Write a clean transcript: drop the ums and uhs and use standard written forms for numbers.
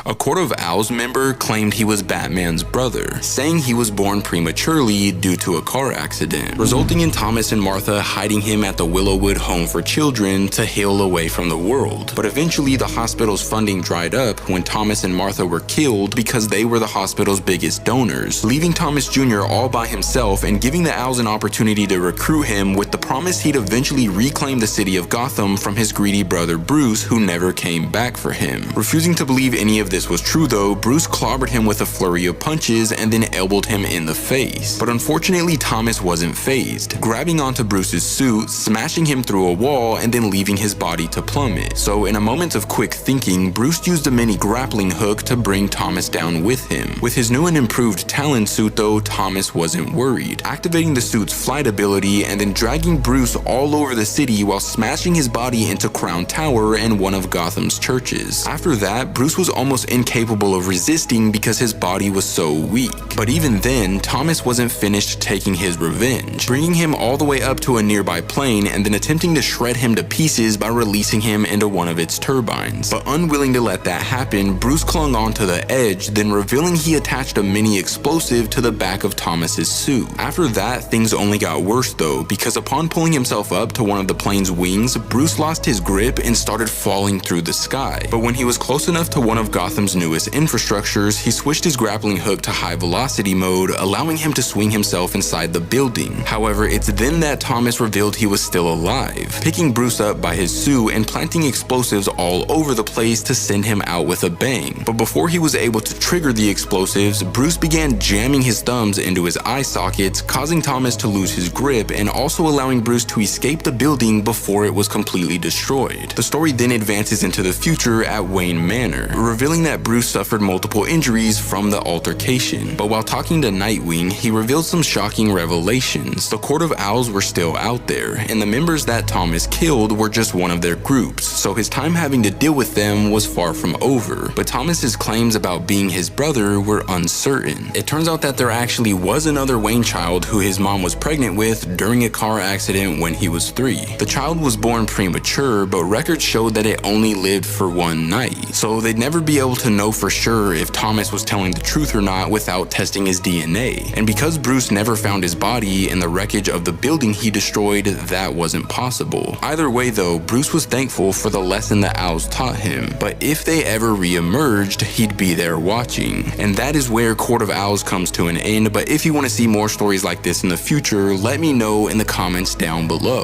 A Court of Owls member claimed he was Batman's brother, saying he was born prematurely due to a car accident, resulting in Thomas and Martha hiding him at the Willowwood Home for Children to heal away from the world. But eventually the hospital's funding dried up when Thomas and Martha were killed because they were the hospital's biggest donors, leaving Thomas Jr. all by himself and giving the Owls an opportunity to recruit him with the promise he'd eventually reclaim the city of Gotham from his greedy brother Bruce, who never came back for him. Refusing to believe any of this was true though, Bruce clobbered him with a flurry of punches and then elbowed him in the face. But unfortunately Thomas wasn't fazed, grabbing onto Bruce's suit, smashing him through a wall and then leaving his body to plummet. So in a moment of quick thinking, Bruce used a mini grappling hook to bring Thomas down with him. With his new and improved Talon suit though, Thomas wasn't worried, activating the suit's flight ability and then dragging Bruce all over the city while smashing his body into Crown Tower and one of Gotham's churches. After that, Bruce was almost incapable of resisting because his body was so weak. But even then, Thomas wasn't finished taking his revenge, bringing him all the way up to a nearby plane and then attempting to shred him to pieces by releasing him into one of its turbines. But unwilling to let that happen, Bruce clung onto the edge, then revealing he attached a mini explosive to the back of Thomas's suit. After that, things only got worse though, because upon pulling himself up to one of the plane's wings, Bruce lost his grip and started falling through the sky. But when he was close enough to one of Gotham's newest infrastructures, he switched his grappling hook to high velocity mode, allowing him to swing himself inside the building. However, it's then that Thomas revealed he was still alive, picking Bruce up by his suit and planting explosives all over the place to send him out with a bang. But before he was able to trigger the explosives, Bruce began jamming his thumbs into his eye sockets, causing Thomas to lose his grip and also allowing Bruce to escape the building before it was completely destroyed. The story then advances into the future at Wayne Manor, revealing that Bruce suffered multiple injuries from the altercation. But while talking to Nightwing, he revealed some shocking revelations. The Court of Owls were still out there, and the members that Thomas killed were just one of their groups, so his time having to deal with them was far from over. But Thomas's claims about being his brother were uncertain. It turns out that there actually was another Wayne child who his mom was pregnant with during a car accident when he was 3. The child was born premature, but records showed that it only lived for one night, so they'd never be able to know for sure if Thomas was telling the truth or not without testing his DNA. And because Bruce never found his body in the wreckage of the building he destroyed, that wasn't possible. Either way though, Bruce was thankful for the lesson the Owls taught him, but if they ever re-emerged, he'd be there watching. And that is where Court of Owls comes to an end, but if you want to see more stories like this in the future, let me know in the comments down below.